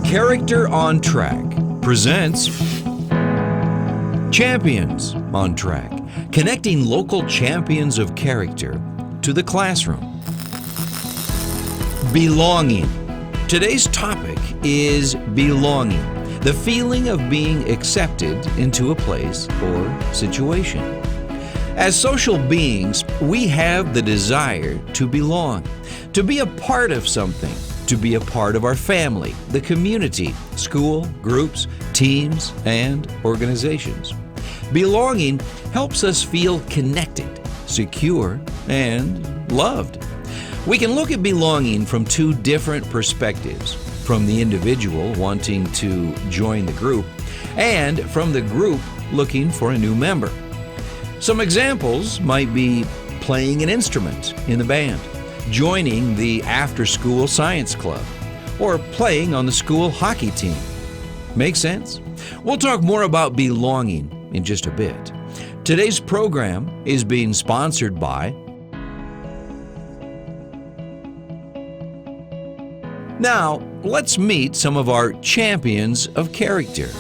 Character on Track presents Champions on Track, connecting local champions of character to the classroom. Belonging. Today's topic is belonging, the feeling of being accepted into a place or situation. As social beings, we have the desire to belong, to be a part of something, to be a part of our family, the community, school, groups, teams, and organizations. Belonging helps us feel connected, secure, and loved. We can look at belonging from two different perspectives, from the individual wanting to join the group and from the group looking for a new member. Some examples might be playing an instrument in the band, joining the after-school science club, or playing on the school hockey team. Make sense? We'll talk more about belonging in just a bit. Today's program is being sponsored by. Now, let's meet some of our champions of character.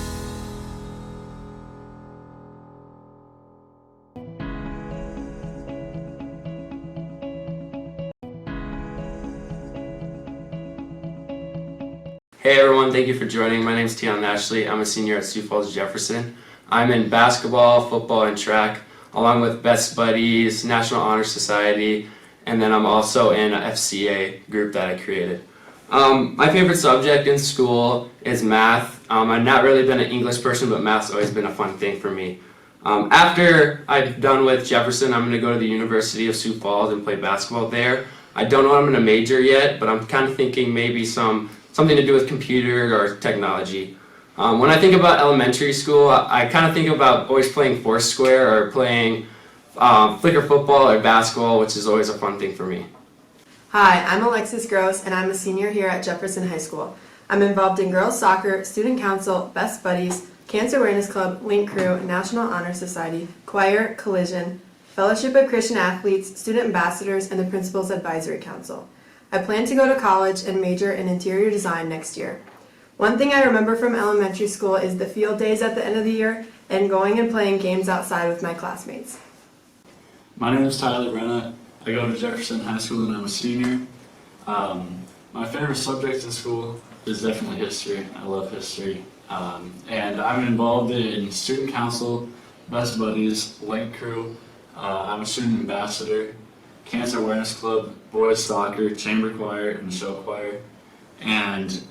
Hey everyone, thank you for joining. My name is Tion Ashley. I'm a senior at Sioux Jefferson. I'm in basketball, football, and track, along with Best Buddies, National Honor Society, and then I'm also in a FCA group that I created. My favorite subject in school is math. I've not really been an English person, but math's always been a fun thing for me. After I'm done with Jefferson, I'm going to go to the University of Sioux Falls and play basketball there. I don't know what I'm going to major yet, but I'm kind of thinking maybe something to do with computer or technology. When I think about elementary school, I kind of think about always playing Foursquare or playing flicker football or basketball, which is always a fun thing for me. Hi, I'm Alexis Gross, and I'm a senior here at Jefferson High School. I'm involved in girls soccer, student council, Best Buddies, Cancer Awareness Club, Link Crew, National Honor Society, choir, collision, Fellowship of Christian Athletes, student ambassadors, and the Principal's Advisory Council. I plan to go to college and major in interior design next year. One thing I remember from elementary school is the field days at the end of the year and going and playing games outside with my classmates. My name is Tyler Brenna. I go to Jefferson High School and I'm a senior. My favorite subject in school is definitely history. I love history. And I'm involved in student council, Best Buddies, Link Crew. I'm a student ambassador, Cancer Awareness Club, boys soccer, chamber choir, and show choir. And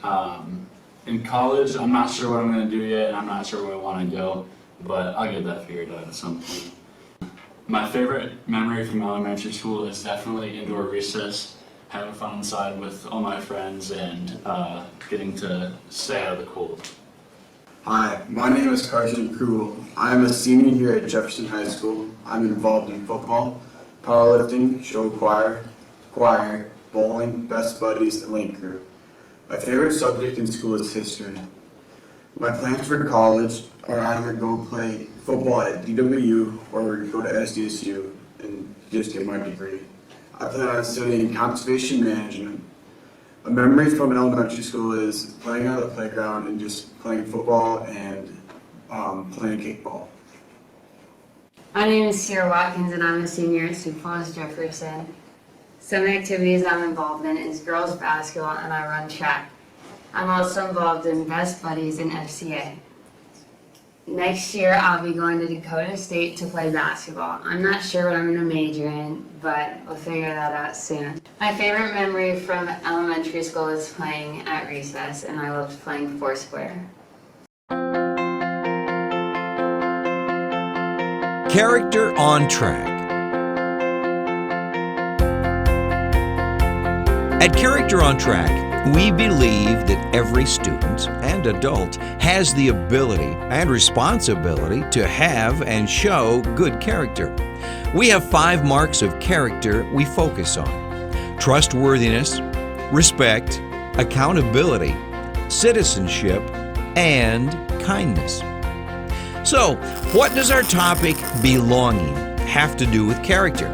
in college, I'm not sure what I'm going to do yet, and I'm not sure where I want to go, but I'll get that figured out at some point. My favorite memory from elementary school is definitely indoor recess, having fun inside with all my friends and getting to stay out of the cold. Hi, my name is Carson Krugel. I'm a senior here at Jefferson High School. I'm involved in football, powerlifting, show choir, bowling, Best Buddies, and Link Crew. My favorite subject in school is history. My plans for college are either go play football at DWU or go to SDSU and just get my degree. I plan on studying conservation management. A memory from elementary school is playing on the playground and just playing football and playing kickball. My name is Sierra Watkins and I'm a senior at Sioux Falls Jefferson. Some activities I'm involved in is girls basketball and I run track. I'm also involved in Best Buddies and FCA. Next year I'll be going to Dakota State to play basketball. I'm not sure what I'm going to major in, but we'll figure that out soon. My favorite memory from elementary school is playing at recess and I loved playing Foursquare. Character on Track. At Character on Track, we believe that every student and adult has the ability and responsibility to have and show good character. We have 5 marks of character we focus on: trustworthiness, respect, accountability, citizenship, and kindness. So, what does our topic, belonging, have to do with character?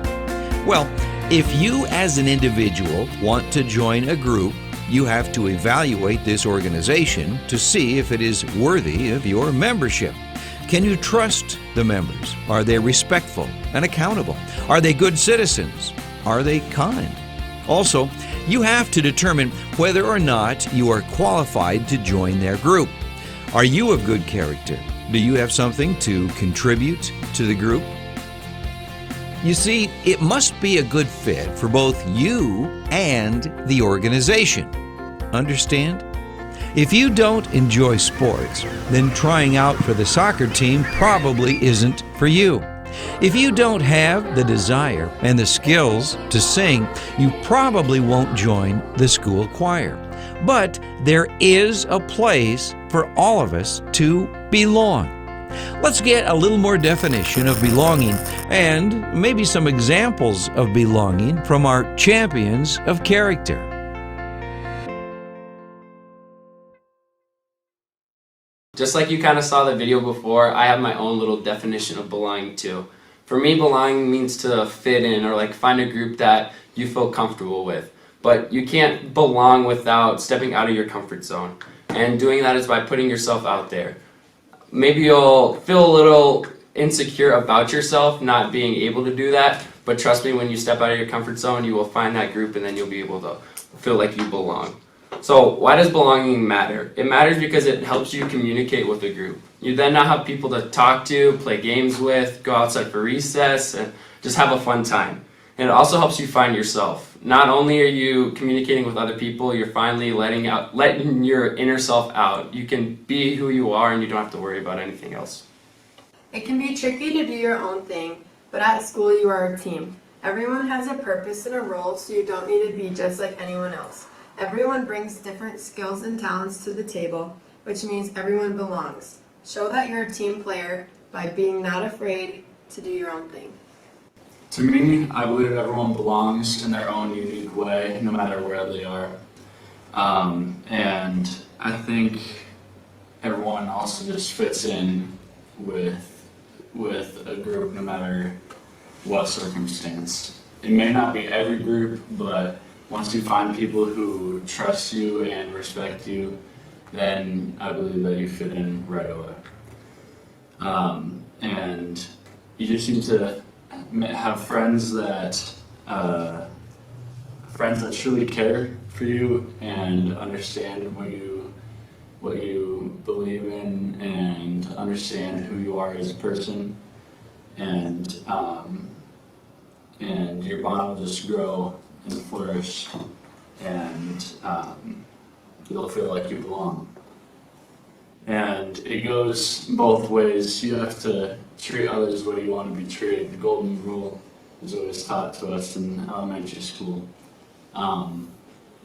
Well, if you as an individual want to join a group you have to evaluate this organization to see if it is worthy of your membership. Can you trust the members? Are they respectful and accountable? Are they good citizens? Are they kind? Also, you have to determine whether or not you are qualified to join their group. Are you of good character? Do you have something to contribute to the group? You see, it must be a good fit for both you and the organization. Understand? If you don't enjoy sports, then trying out for the soccer team probably isn't for you. If you don't have the desire and the skills to sing, you probably won't join the school choir. But there is a place for all of us to belong. Let's get a little more definition of belonging and maybe some examples of belonging from our champions of character. Just like you kind of saw the video before, I have my own little definition of belonging too. For me, belonging means to fit in or like find a group that you feel comfortable with. But you can't belong without stepping out of your comfort zone. And doing that is by putting yourself out there. Maybe you'll feel a little insecure about yourself not being able to do that, but trust me, when you step out of your comfort zone, you will find that group and then you'll be able to feel like you belong. So why does belonging matter? It matters because it helps you communicate with the group. You then now have people to talk to, play games with, go outside for recess, and just have a fun time. And it also helps you find yourself. Not only are you communicating with other people, you're finally letting your inner self out. You can be who you are and you don't have to worry about anything else. It can be tricky to do your own thing, but at school you are a team. Everyone has a purpose and a role, so you don't need to be just like anyone else. Everyone brings different skills and talents to the table, which means everyone belongs. Show that you're a team player by being not afraid to do your own thing. To me, I believe everyone belongs in their own unique way, no matter where they are. And I think everyone also just fits in with a group, no matter what circumstance. It may not be every group, but once you find people who trust you and respect you, then I believe that you fit in right away. And you just need to have friends that truly care for you and understand what you believe in and understand who you are as a person, and your bond will just grow and flourish, and you'll feel like you belong. And it goes both ways. You have to treat others the way you want to be treated. The golden rule is always taught to us in elementary school.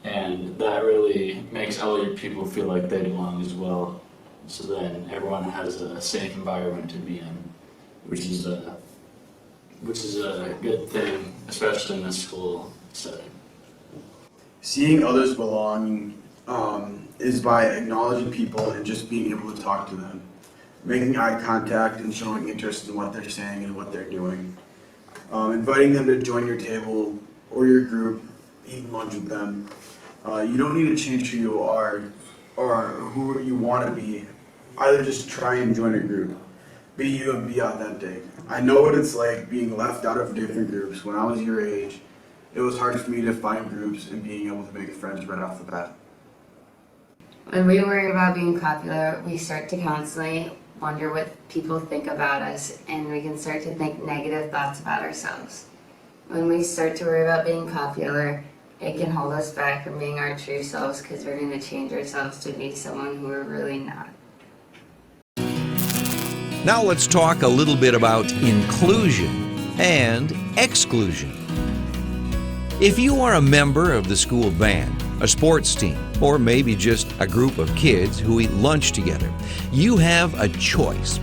And that really makes other people feel like they belong as well. So then everyone has a safe environment to be in, which is a good thing, especially in a school setting. Seeing others belonging is by acknowledging people and just being able to talk to them, making eye contact and showing interest in what they're saying and what they're doing, inviting them to join your table or your group, eating lunch with them. You don't need to change who you are or who you want to be. Either just try and join a group. Be you and be authentic. I know what it's like being left out of different groups. When I was your age, it was hard for me to find groups and being able to make friends right off the bat. When we worry about being popular, we start to constantly wonder what people think about us, and we can start to think negative thoughts about ourselves. When we start to worry about being popular, it can hold us back from being our true selves, because we're going to change ourselves to be someone who we're really not. Now let's talk a little bit about inclusion and exclusion. If you are a member of the school band, a sports team, or maybe just a group of kids who eat lunch together, you have a choice.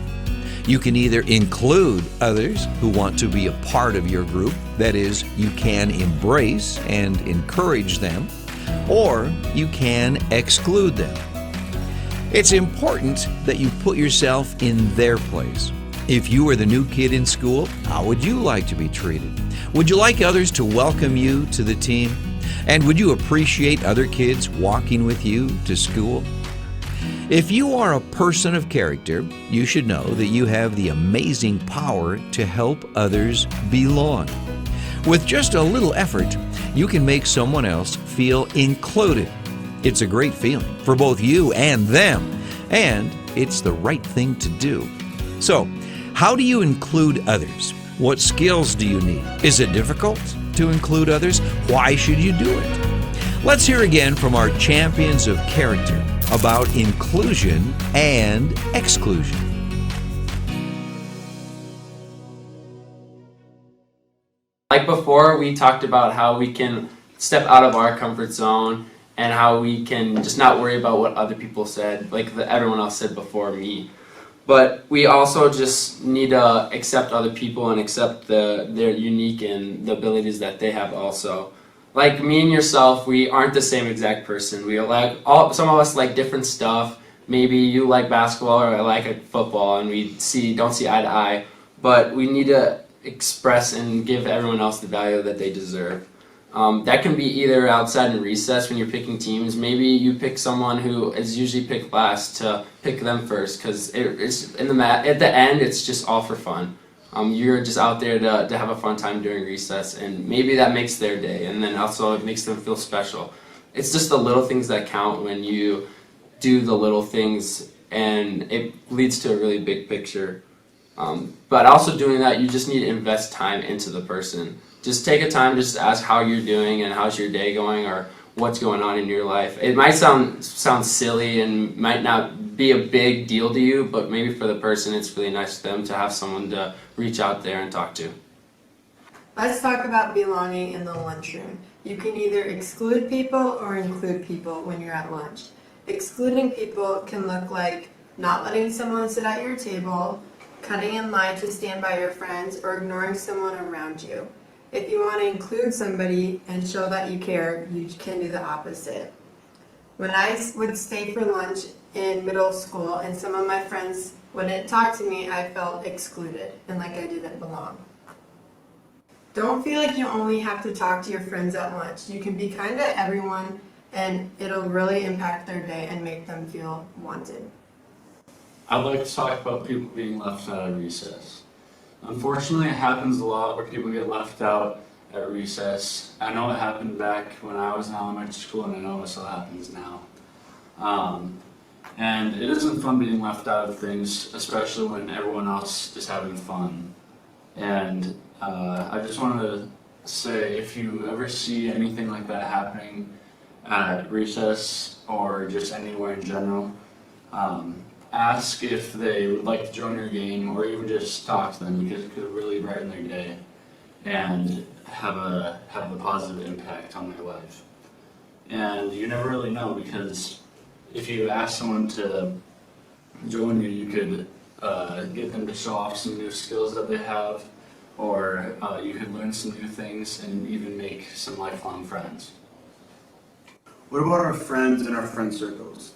You can either include others who want to be a part of your group, that is, you can embrace and encourage them, or you can exclude them. It's important that you put yourself in their place. If you were the new kid in school, how would you like to be treated? Would you like others to welcome you to the team? And would you appreciate other kids walking with you to school? If you are a person of character, you should know that you have the amazing power to help others belong. With just a little effort, you can make someone else feel included. It's a great feeling for both you and them, and it's the right thing to do. So, how do you include others? What skills do you need? Is it difficult to include others? Why should you do it? Let's hear again from our champions of character about inclusion and exclusion. Like before, we talked about how we can step out of our comfort zone and how we can just not worry about what other people said, like everyone else said before me. But we also just need to accept other people and accept their unique and the abilities that they have also. Like me and yourself, we aren't the same exact person. We like some of us like different stuff. Maybe you like basketball or I like football, and we don't see eye to eye. But we need to express and give everyone else the value that they deserve. That can be either outside in recess when you're picking teams. Maybe you pick someone who is usually picked last to pick them first, because it's at the end it's just all for fun. You're just out there to have a fun time during recess, and maybe that makes their day, and then also it makes them feel special. It's just the little things that count when you do the little things, and it leads to a really big picture. But also doing that, you just need to invest time into the person. Just take a time just to ask how you're doing and how's your day going or what's going on in your life. It might sound silly and might not be a big deal to you, but maybe for the person it's really nice to them to have someone to reach out there and talk to. Let's talk about belonging in the lunchroom. You can either exclude people or include people when you're at lunch. Excluding people can look like not letting someone sit at your table, cutting in line to stand by your friends, or ignoring someone around you. If you want to include somebody and show that you care, you can do the opposite. When I would stay for lunch in middle school and some of my friends wouldn't talk to me, I felt excluded and like I didn't belong. Don't feel like you only have to talk to your friends at lunch. You can be kind to everyone, and it'll really impact their day and make them feel wanted. I'd like to talk about people being left out of recess. Unfortunately, it happens a lot where people get left out at recess. I know it happened back when I was in elementary school, and I know it still happens now. And it isn't fun being left out of things, especially when everyone else is having fun. And I just want to say, if you ever see anything like that happening at recess or just anywhere in general, ask if they would like to join your game, or even just talk to them, because it could really brighten their day and have a positive impact on their life. And you never really know, because if you ask someone to join you, you could get them to show off some new skills that they have, or you could learn some new things and even make some lifelong friends. What about our friends and our friend circles?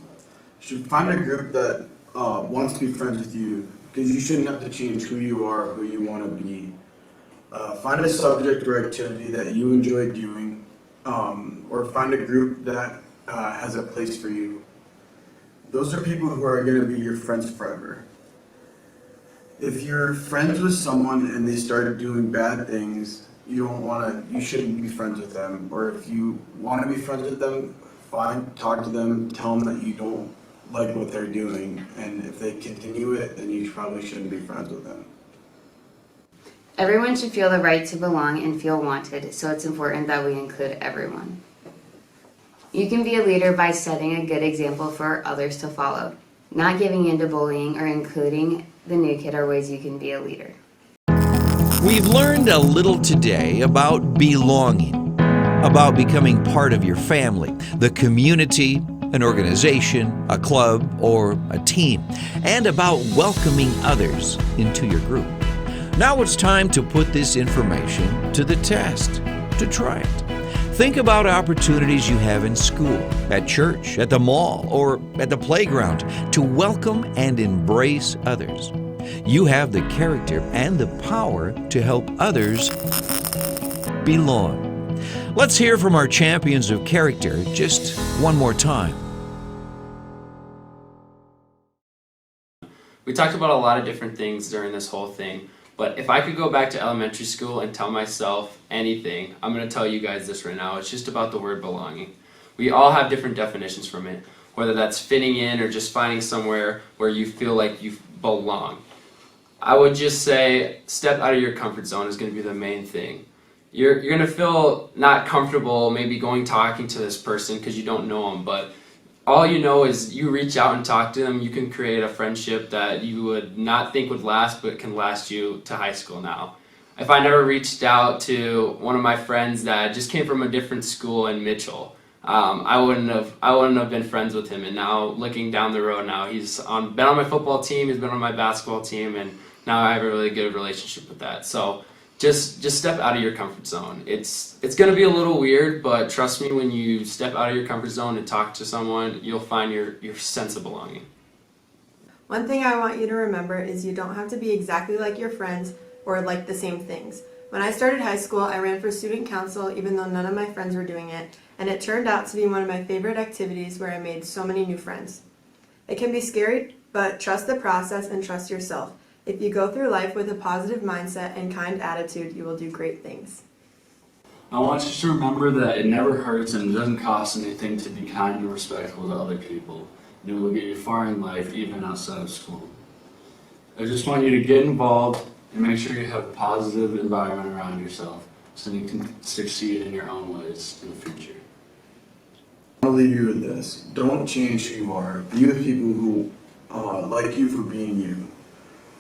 You should find a group that wants to be friends with you, because you shouldn't have to change who you are or who you want to be. Find a subject or activity that you enjoy doing, or find a group that has a place for you. Those are people who are going to be your friends forever. If you're friends with someone and they started doing bad things, you shouldn't be friends with them. Or if you want to be friends with them, talk to them, tell them that you don't like what they're doing, and if they continue it, then you probably shouldn't be friends with them. Everyone should feel the right to belong and feel wanted, so it's important that we include everyone. You can be a leader by setting a good example for others to follow. Not giving in to bullying or including the new kid are ways you can be a leader. We've learned a little today about belonging, about becoming part of your family, the community, an organization, a club, or a team, and about welcoming others into your group. Now it's time to put this information to the test, to try it. Think about opportunities you have in school, at church, at the mall, or at the playground to welcome and embrace others. You have the character and the power to help others belong. Let's hear from our champions of character just one more time. We talked about a lot of different things during this whole thing, but if I could go back to elementary school and tell myself anything, I'm going to tell you guys this right now. It's just about the word belonging. We all have different definitions from it, whether that's fitting in or just finding somewhere where you feel like you belong. I would just say step out of your comfort zone is going to be the main thing. You're going to feel not comfortable maybe talking to this person because you don't know them, but all you know is you reach out and talk to them, you can create a friendship that you would not think would last, but can last you to high school now. If I never reached out to one of my friends that just came from a different school in Mitchell, I wouldn't have been friends with him. And now looking down the road now, been on my football team, he's been on my basketball team, and now I have a really good relationship with that. So just step out of your comfort zone. It's going to be a little weird, but trust me, when you step out of your comfort zone and talk to someone, you'll find your sense of belonging. One thing I want you to remember is you don't have to be exactly like your friends or like the same things. When I started high school, I ran for student council even though none of my friends were doing it, and it turned out to be one of my favorite activities where I made so many new friends. It can be scary, but trust the process and trust yourself. If you go through life with a positive mindset and kind attitude, you will do great things. I want you to remember that it never hurts and it doesn't cost anything to be kind and respectful to other people. And it will get you far in life, even outside of school. I just want you to get involved and make sure you have a positive environment around yourself so you can succeed in your own ways in the future. I want to leave you with this. Don't change who you are. Be with people who like you for being you.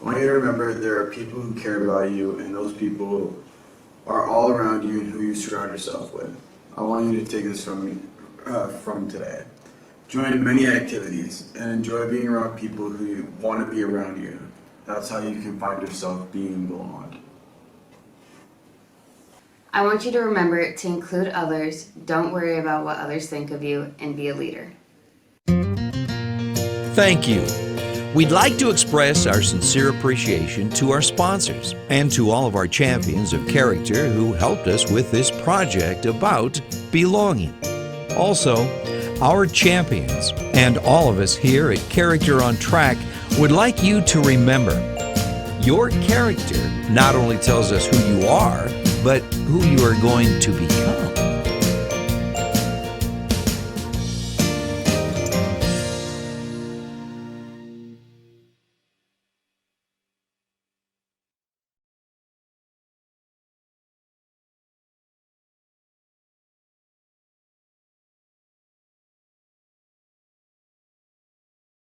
I want you to remember there are people who care about you, and those people are all around you and who you surround yourself with. I want you to take this from today. Join many activities and enjoy being around people who want to be around you. That's how you can find yourself being belonged. I want you to remember to include others, don't worry about what others think of you, and be a leader. Thank you. We'd like to express our sincere appreciation to our sponsors and to all of our champions of character who helped us with this project about belonging. Also, our champions and all of us here at Character on Track would like you to remember your character not only tells us who you are, but who you are going to become.